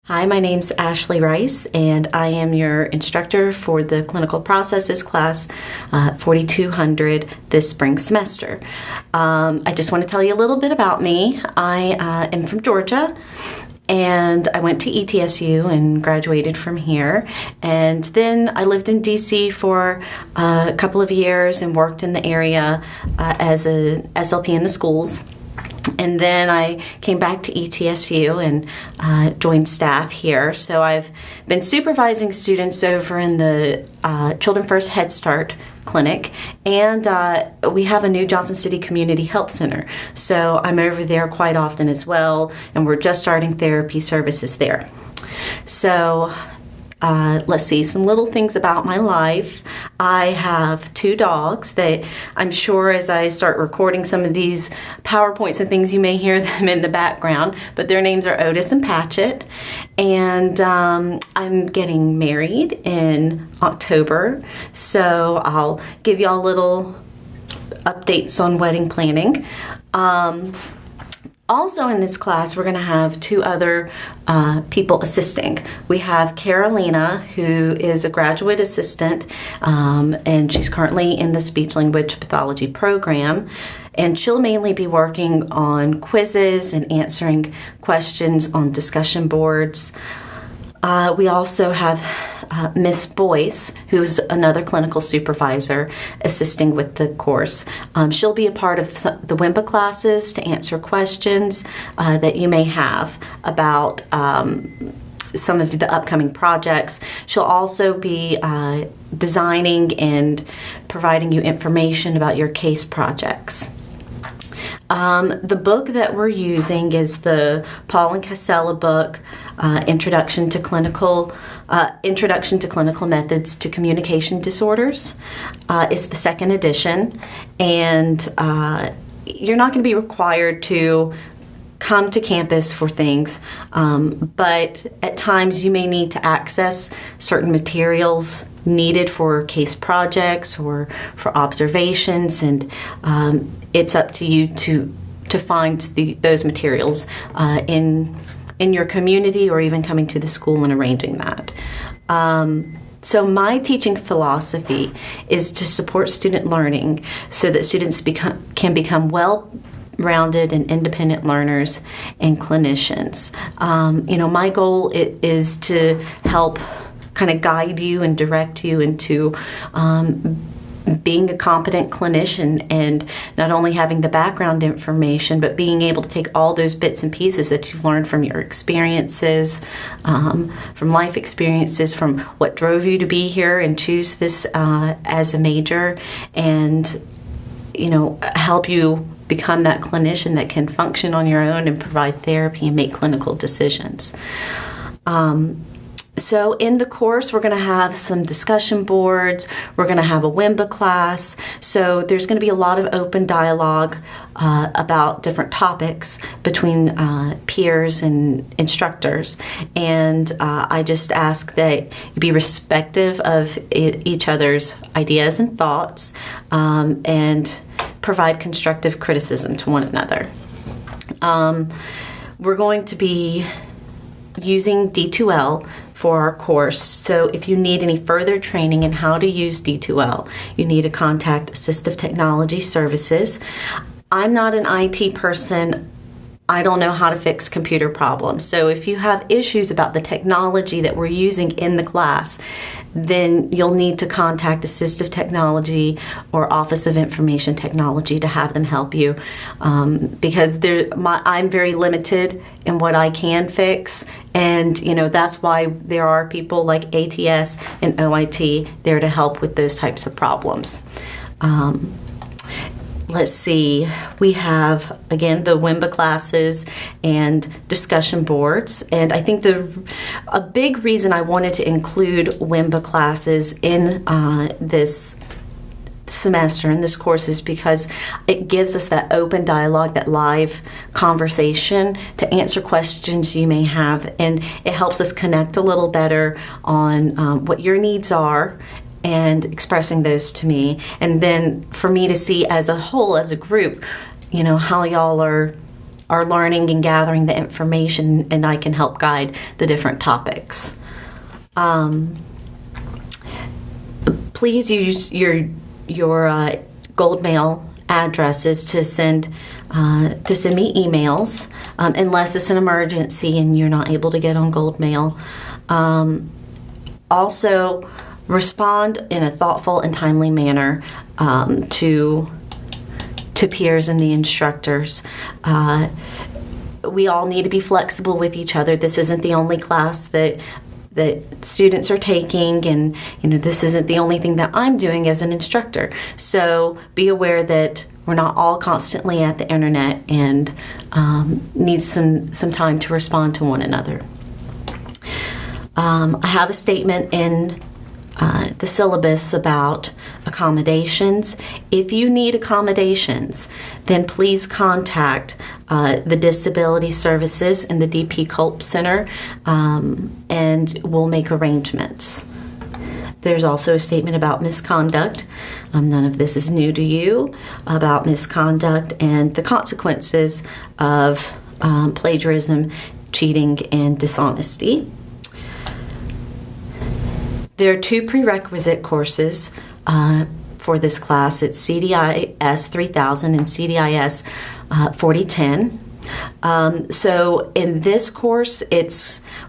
Hi, my name's Ashley Rice, and I am your instructor for the Clinical Processes class 4200 this spring semester. I just want to tell you a little bit about me. I am from Georgia, and I went to ETSU and graduated from here. And then I lived in DC for a couple of years and worked in the area as a SLP in the schools. And then I came back to ETSU and joined staff here. So I've been supervising students over in the Children First Head Start clinic, and we have a new Johnson City Community Health Center. So I'm over there quite often as well, and we're just starting therapy services there. So let's see, some little things about my life. I have 2 dogs that I'm sure as I start recording some of these PowerPoints and things, you may hear them in the background, but their names are Otis and Patchett. And I'm getting married in October, so I'll give y'all little updates on wedding planning. Also in this class, we're going to have 2 other people assisting. We have Carolina, who is a graduate assistant, and she's currently in the speech-language pathology program. And she'll mainly be working on quizzes and answering questions on discussion boards. We also have Miss Boyce, who's another clinical supervisor, assisting with the course. She'll be a part of the WIMBA classes to answer questions that you may have about some of the upcoming projects. She'll also be designing and providing you information about your case projects. The book that we're using is the Paul and Casella book, Introduction to Clinical Methods to Communication Disorders. It's the 2nd edition, and you're not going to be required to come to campus for things, but at times you may need to access certain materials needed for case projects or for observations, and it's up to you to find those materials in your community, or even coming to the school and arranging that. So my teaching philosophy is to support student learning so that students can become well-rounded and independent learners and clinicians. My goal is to help kind of guide you and direct you into being a competent clinician, and not only having the background information, but being able to take all those bits and pieces that you've learned from your experiences, from life experiences, from what drove you to be here and choose this as a major, and help you become that clinician that can function on your own and provide therapy and make clinical decisions. So in the course, we're going to have some discussion boards. We're going to have a WIMBA class. So there's going to be a lot of open dialogue about different topics between peers and instructors. And I just ask that you be respectful of each other's ideas and thoughts, and provide constructive criticism to one another. We're going to be using D2L for our course. So if you need any further training in how to use D2L, you need to contact Assistive Technology Services. I'm not an IT person. I don't know how to fix computer problems. So if you have issues about the technology that we're using in the class, then you'll need to contact Assistive Technology or Office of Information Technology to have them help you, because I'm very limited in what I can fix, and that's why there are people like ATS and OIT there to help with those types of problems. Let's see, we have, again, the WIMBA classes and discussion boards. And I think a big reason I wanted to include WIMBA classes in this semester, in this course, is because it gives us that open dialogue, that live conversation to answer questions you may have. And it helps us connect a little better on what your needs are, and expressing those to me, and then for me to see as a whole, as a group, how y'all are are learning and gathering the information, and I can help guide the different topics. Please use your gold mail addresses to send me emails, unless it's an emergency and you're not able to get on gold mail. Also, respond in a thoughtful and timely manner to peers and the instructors. We all need to be flexible with each other. This isn't the only class that students are taking, and this isn't the only thing that I'm doing as an instructor. So be aware that we're not all constantly at the internet and need some time to respond to one another. I have a statement in the syllabus about accommodations. If you need accommodations, then please contact the Disability Services and the DP Culp Center, and we'll make arrangements. There's also a statement about misconduct. None of this is new to you, about misconduct and the consequences of plagiarism, cheating, and dishonesty. There are 2 prerequisite courses for this class. It's CDIS 3000 and CDIS 4010. So in this course,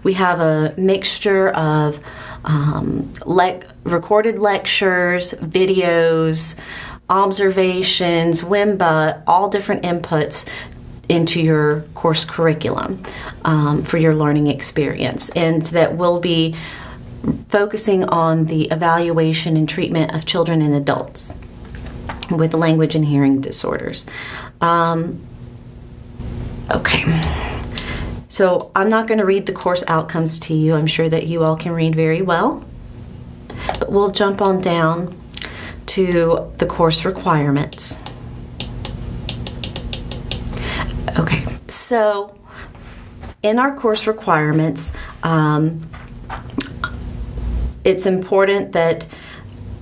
we have a mixture of recorded lectures, videos, observations, WIMBA, all different inputs into your course curriculum for your learning experience, and that will be focusing on the evaluation and treatment of children and adults with language and hearing disorders. Okay, so I'm not going to read the course outcomes to you. I'm sure that you all can read very well, but we'll jump on down to the course requirements. Okay, so in our course requirements, it's important that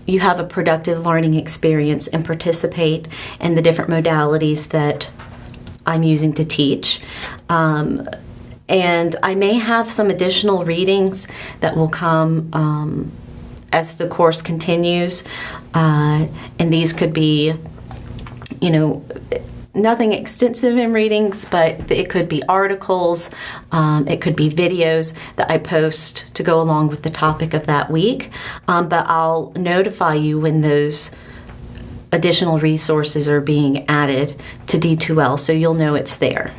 you have a productive learning experience and participate in the different modalities that I'm using to teach. And I may have some additional readings that will come as the course continues. And these could be, nothing extensive in readings, but it could be articles, it could be videos that I post to go along with the topic of that week. But I'll notify you when those additional resources are being added to D2L, so you'll know it's there.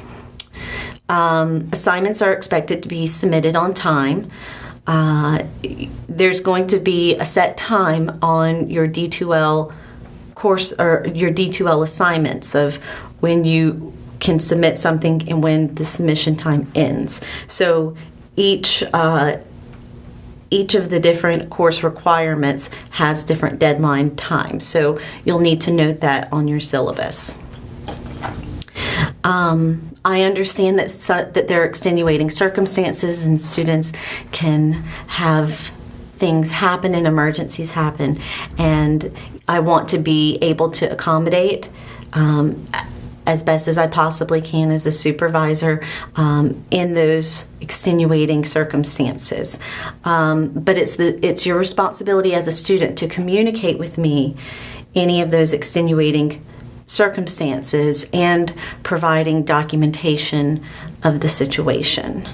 Assignments are expected to be submitted on time. There's going to be a set time on your D2L course or your D2L assignments of when you can submit something and when the submission time ends. So each of the different course requirements has different deadline times. So you'll need to note that on your syllabus. I understand that there are extenuating circumstances and students can have things happen and emergencies happen, and I want to be able to accommodate as best as I possibly can as a supervisor in those extenuating circumstances. But it's your responsibility as a student to communicate with me any of those extenuating circumstances and providing documentation of the situation.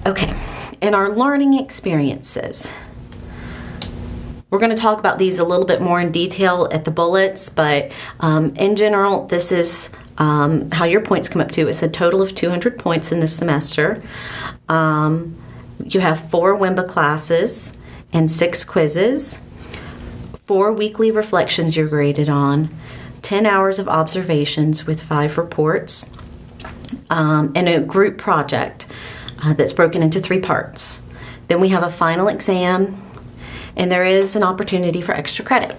Okay, in our learning experiences, we're going to talk about these a little bit more in detail at the bullets, but in general, this is how your points come up to. It's a total of 200 points in this semester. You have 4 WIMBA classes and 6 quizzes, 4 weekly reflections you're graded on, 10 hours of observations with 5 reports, and a group project that's broken into 3 parts. Then we have a final exam, and there is an opportunity for extra credit.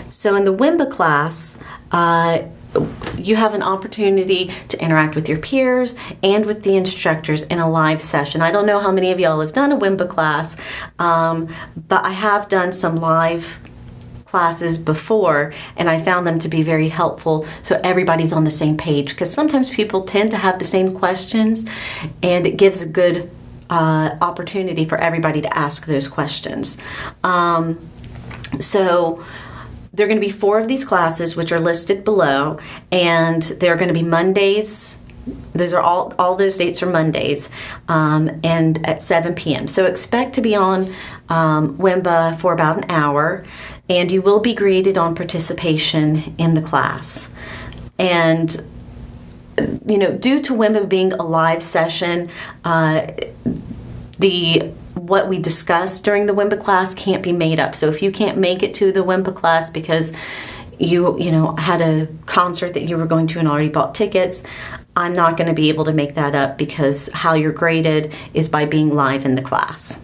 So in the WIMBA class, you have an opportunity to interact with your peers and with the instructors in a live session. I don't know how many of y'all have done a WIMBA class, but I have done some live classes before, and I found them to be very helpful so everybody's on the same page, because sometimes people tend to have the same questions, and it gives a good opportunity for everybody to ask those questions. So there are going to be 4 of these classes, which are listed below, and they're going to be Mondays. Those are all those dates are Mondays, and at 7 p.m. So expect to be on WIMBA for about an hour, and you will be graded on participation in the class. And due to WIMBA being a live session, what we discussed during the WIMBA class can't be made up. So if you can't make it to the WIMBA class because you had a concert that you were going to and already bought tickets, I'm not going to be able to make that up, because how you're graded is by being live in the class.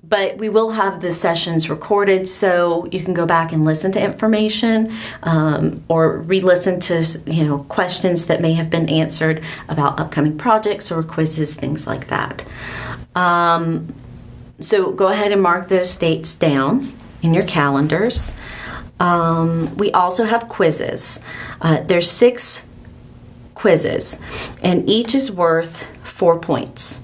But we will have the sessions recorded, so you can go back and listen to information, or re-listen to questions that may have been answered about upcoming projects or quizzes, things like that. So go ahead and mark those dates down in your calendars. We also have quizzes. There's 6 quizzes, and each is worth 4 points.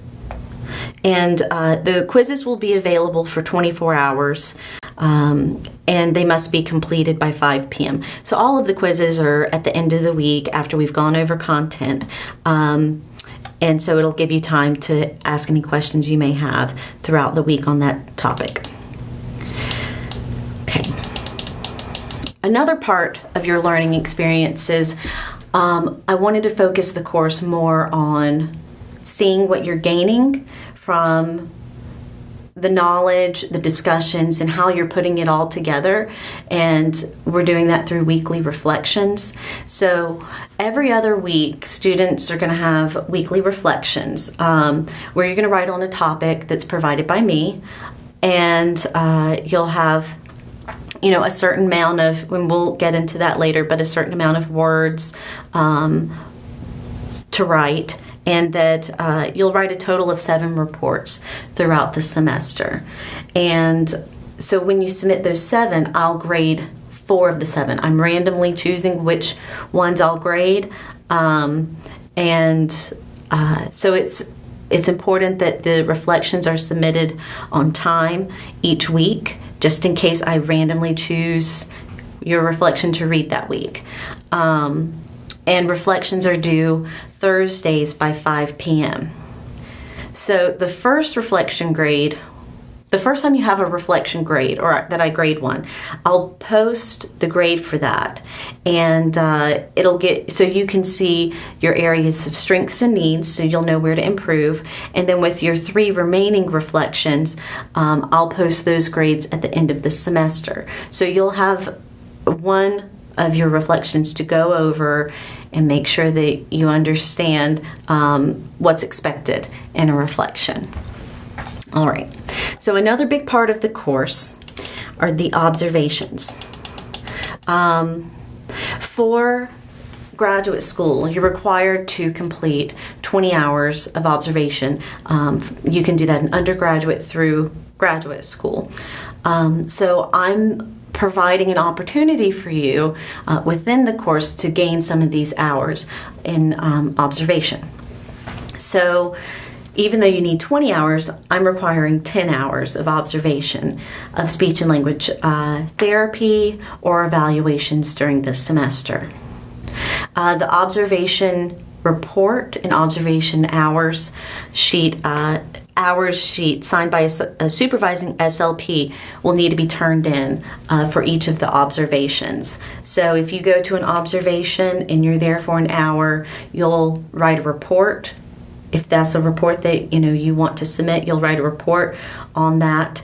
And the quizzes will be available for 24 hours, and they must be completed by 5 p.m. So all of the quizzes are at the end of the week after we've gone over content, and so it'll give you time to ask any questions you may have throughout the week on that topic. Okay. Another part of your learning experience is I wanted to focus the course more on seeing what you're gaining from the knowledge, the discussions, and how you're putting it all together. And we're doing that through weekly reflections. So every other week, students are going to have weekly reflections where you're going to write on a topic that's provided by me. And you'll have a certain amount of, and we'll get into that later, but a certain amount of words to write. And that you'll write a total of 7 reports throughout the semester. And so when you submit those 7, I'll grade 4 of the 7. I'm randomly choosing which ones I'll grade. So it's important that the reflections are submitted on time each week, just in case I randomly choose your reflection to read that week. And reflections are due Thursdays by 5 p.m. So the first reflection grade, the first time you have a reflection grade, or that I grade one, I'll post the grade for that. And it'll get, so you can see your areas of strengths and needs, so you'll know where to improve. And then with your 3 remaining reflections, I'll post those grades at the end of the semester. So you'll have one of your reflections to go over and make sure that you understand what's expected in a reflection. All right, so another big part of the course are the observations. For graduate school, you're required to complete 20 hours of observation. You can do that in undergraduate through graduate school. So I'm providing an opportunity for you within the course to gain some of these hours in observation. So even though you need 20 hours, I'm requiring 10 hours of observation of speech and language therapy or evaluations during this semester. The observation report and observation hours sheet signed by a supervising SLP will need to be turned in for each of the observations. So if you go to an observation and you're there for an hour, you'll write a report. If that's a report that you want to submit, you'll write a report on that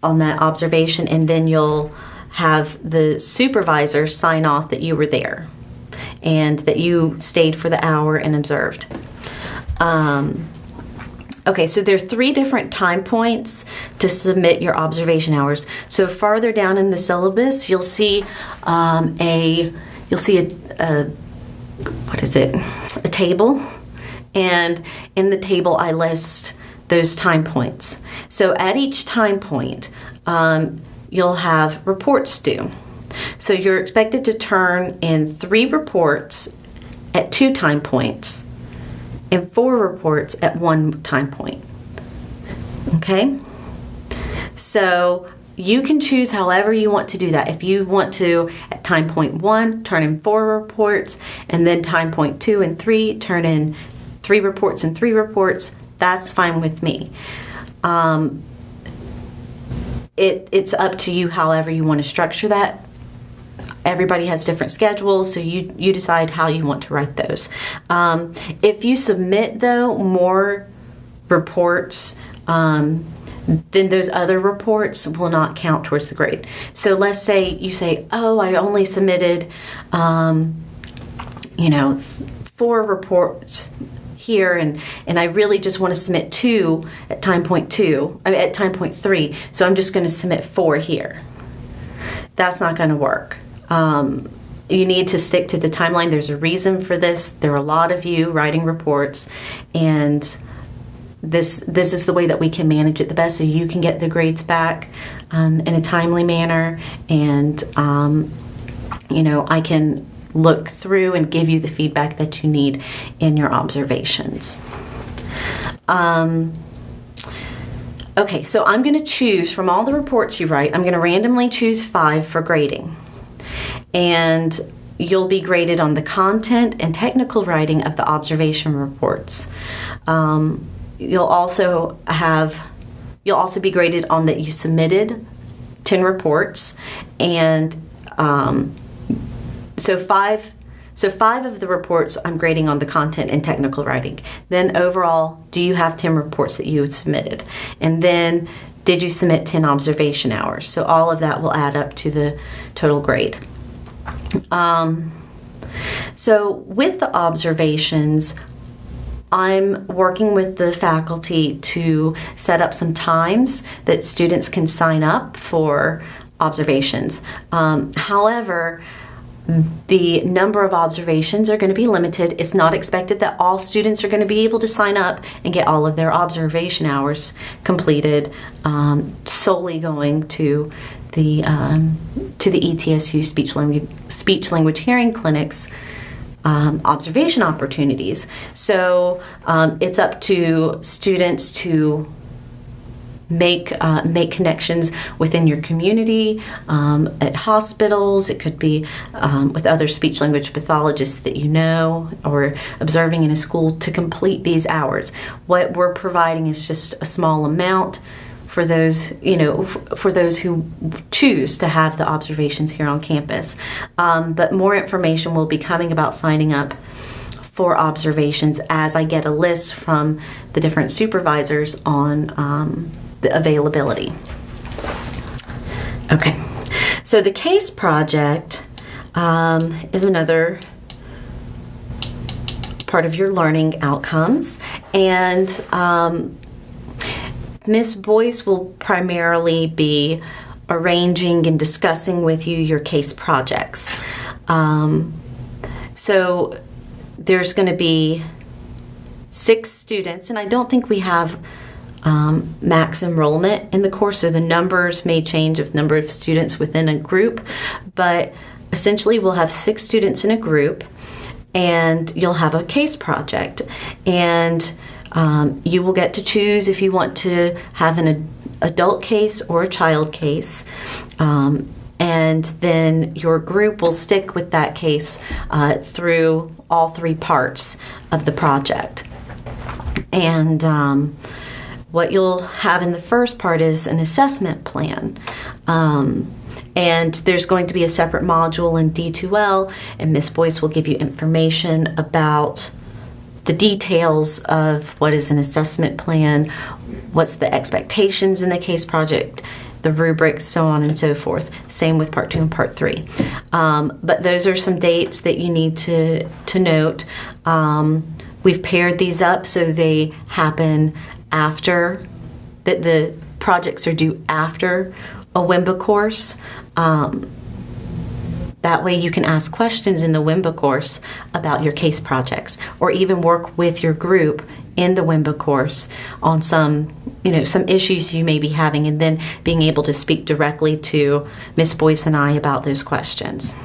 observation, and then you'll have the supervisor sign off that you were there and that you stayed for the hour and observed. Okay, so there are 3 different time points to submit your observation hours. So farther down in the syllabus, you'll see a table, and in the table I list those time points. So at each time point, you'll have reports due. So you're expected to turn in 3 reports at 2 time points and 4 reports at 1 time point. Okay? So you can choose however you want to do that. If you want to, at time point 1, turn in 4 reports, and then time point 2 and 3, turn in 3 reports and 3 reports, that's fine with me. It's up to you however you want to structure that. Everybody has different schedules, so you decide how you want to write those. If you submit, though, more reports, then those other reports will not count towards the grade. So let's say you say, oh, I only submitted, 4 reports here, and I really just want to submit 2 at time point 3, so I'm just going to submit 4 here. That's not going to work. You need to stick to the timeline. There's a reason for this. There are a lot of you writing reports, and this is the way that we can manage it the best, so you can get the grades back in a timely manner, and I can look through and give you the feedback that you need in your observations. Okay, so I'm going to choose from all the reports you write, I'm going to randomly choose 5 for grading. And you'll be graded on the content and technical writing of the observation reports. You'll also be graded on that you submitted 10 reports, and so five of the reports I'm grading on the content and technical writing. Then overall, do you have 10 reports that you submitted? And then did you submit 10 observation hours? So all of that will add up to the total grade. So with the observations, I'm working with the faculty to set up some times that students can sign up for observations. However, the number of observations are going to be limited. It's not expected that all students are going to be able to sign up and get all of their observation hours completed, solely going to the ETSU speech language hearing clinics observation opportunities. So it's up to students to make connections within your community, at hospitals. It could be with other speech language pathologists that you know, or observing in a school to complete these hours. What we're providing is just a small amount for those, for those who choose to have the observations here on campus. But more information will be coming about signing up for observations as I get a list from the different supervisors on the availability. Okay, so the case project is another part of your learning outcomes, and Ms. Boyce will primarily be arranging and discussing with you your case projects. So there's going to be 6 students, and I don't think we have max enrollment in the course, so the numbers may change of number of students within a group, but essentially we'll have 6 students in a group, and you'll have a case project, and you will get to choose if you want to have an adult case or a child case, and then your group will stick with that case through all 3 parts of the project. And what you'll have in the first part is an assessment plan. And there's going to be a separate module in D2L, and Ms. Boyce will give you information about the details of what is an assessment plan, what's the expectations in the case project, the rubrics, so on and so forth. Same with Part 2 and Part 3. But those are some dates that you need to note. We've paired these up so they happen after, that the projects are due after a WIMBA course. That way you can ask questions in the WIMBA course about your case projects, or even work with your group in the WIMBA course on some issues you may be having, and then being able to speak directly to Ms. Boyce and I about those questions.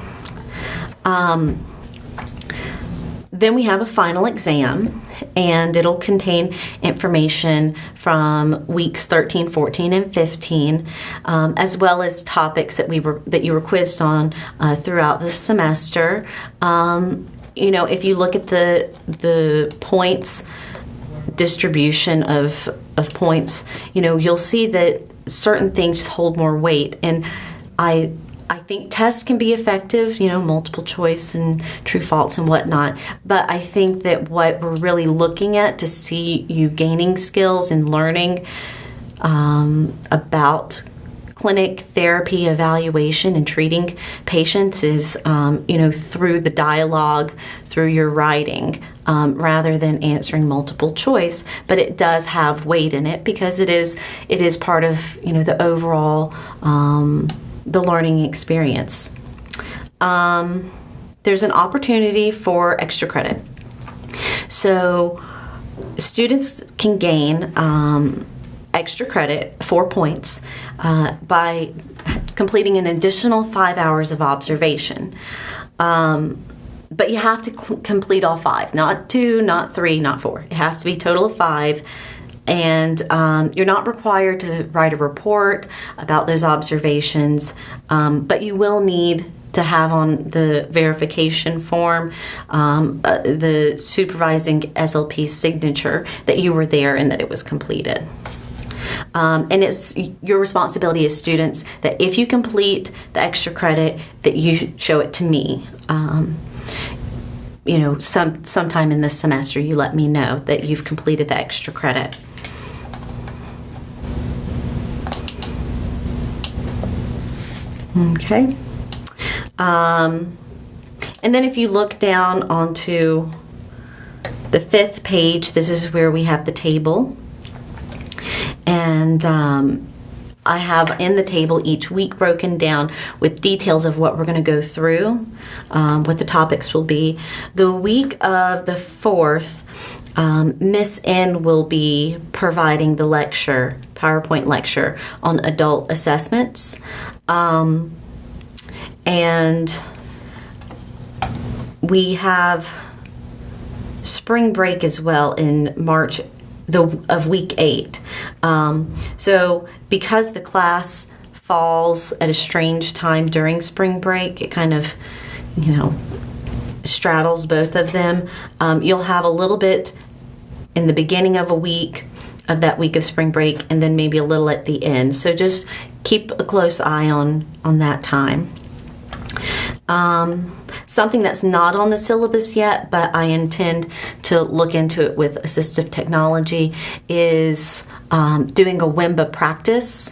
Then we have a final exam, and it'll contain information from weeks 13, 14, and 15, as well as topics that you were quizzed on throughout the semester. If you look at the points distribution of points, you'll see that certain things hold more weight, and I think tests can be effective, multiple choice and true false and whatnot, but I think that what we're really looking at to see you gaining skills and learning about clinic therapy evaluation and treating patients is, through the dialogue, through your writing, rather than answering multiple choice. But it does have weight in it because it is part of, the overall the learning experience. There's an opportunity for extra credit. So students can gain extra credit, 4 points, by completing an additional 5 hours of observation. But you have to complete all 5, not 2, not 3, not 4. It has to be a total of 5. And you're not required to write a report about those observations, but you will need to have on the verification form the supervising SLP signature that you were there and that it was completed. And it's your responsibility as students that if you complete the extra credit, that you show it to me. Sometime in this semester, you let me know that you've completed the extra credit. Okay. And then if you look down onto the 5th page, this is where we have the table. And I have in the table each week broken down with details of what we're going to go through, what the topics will be. The week of the 4th, Miss N will be providing the lecture, PowerPoint lecture on adult assessments. And we have spring break as well in March of week 8. So because the class falls at a strange time during spring break, it kind of, straddles both of them. You'll have a little bit in the beginning of a week of that week of spring break, and then maybe a little at the end. So just keep a close eye on that time. Something that's not on the syllabus yet, but I intend to look into it with assistive technology, is doing a WIMBA practice,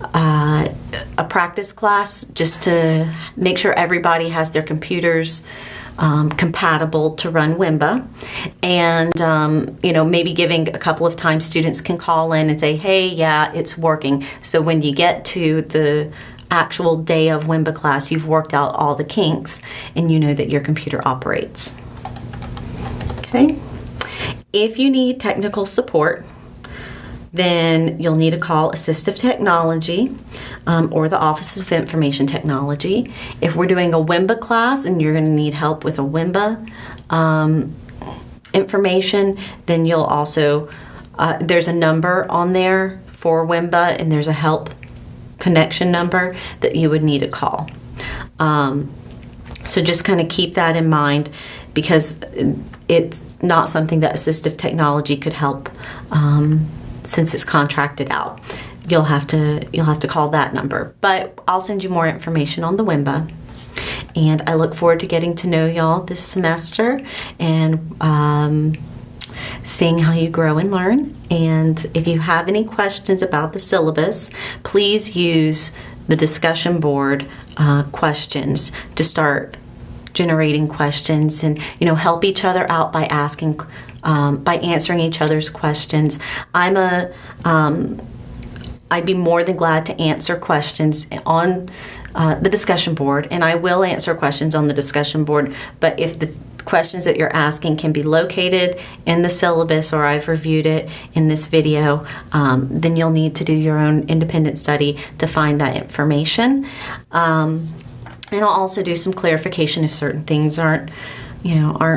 a practice class, just to make sure everybody has their computers compatible to run WIMBA, and maybe giving a couple of times students can call in and say, hey, yeah, it's working. So when you get to the actual day of WIMBA class, you've worked out all the kinks and you know that your computer operates. Okay. If you need technical support, then you'll need to call Assistive Technology or the Office of Information Technology. If we're doing a WIMBA class and you're going to need help with a WIMBA information, then you'll also, there's a number on there for WIMBA, and there's a help connection number that you would need to call. So just kind of keep that in mind, because it's not something that Assistive Technology could help since it's contracted out. You'll have to call that number. But I'll send you more information on the WIMBA. And I look forward to getting to know y'all this semester and seeing how you grow and learn. And if you have any questions about the syllabus, please use the discussion board questions to start generating questions, and help each other out by asking by answering each other's questions. I'd be more than glad to answer questions on the discussion board, and I will answer questions on the discussion board, but if the questions that you're asking can be located in the syllabus or I've reviewed it in this video, then you'll need to do your own independent study to find that information. And I'll also do some clarification if certain things aren't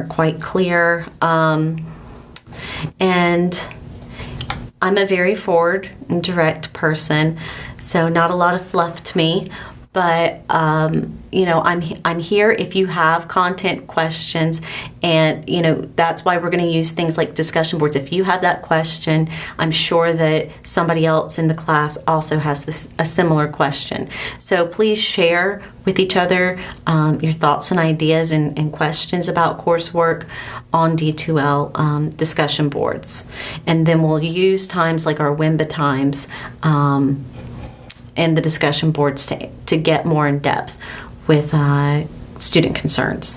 quite clear. And I'm a very forward and direct person, so not a lot of fluff to me. But I'm here if you have content questions, and that's why we're going to use things like discussion boards. If you have that question, I'm sure that somebody else in the class also has a similar question. So please share with each other your thoughts and ideas and questions about coursework on D2L discussion boards, and then we'll use times like our WIMBA times and the discussion boards to get more in depth with student concerns.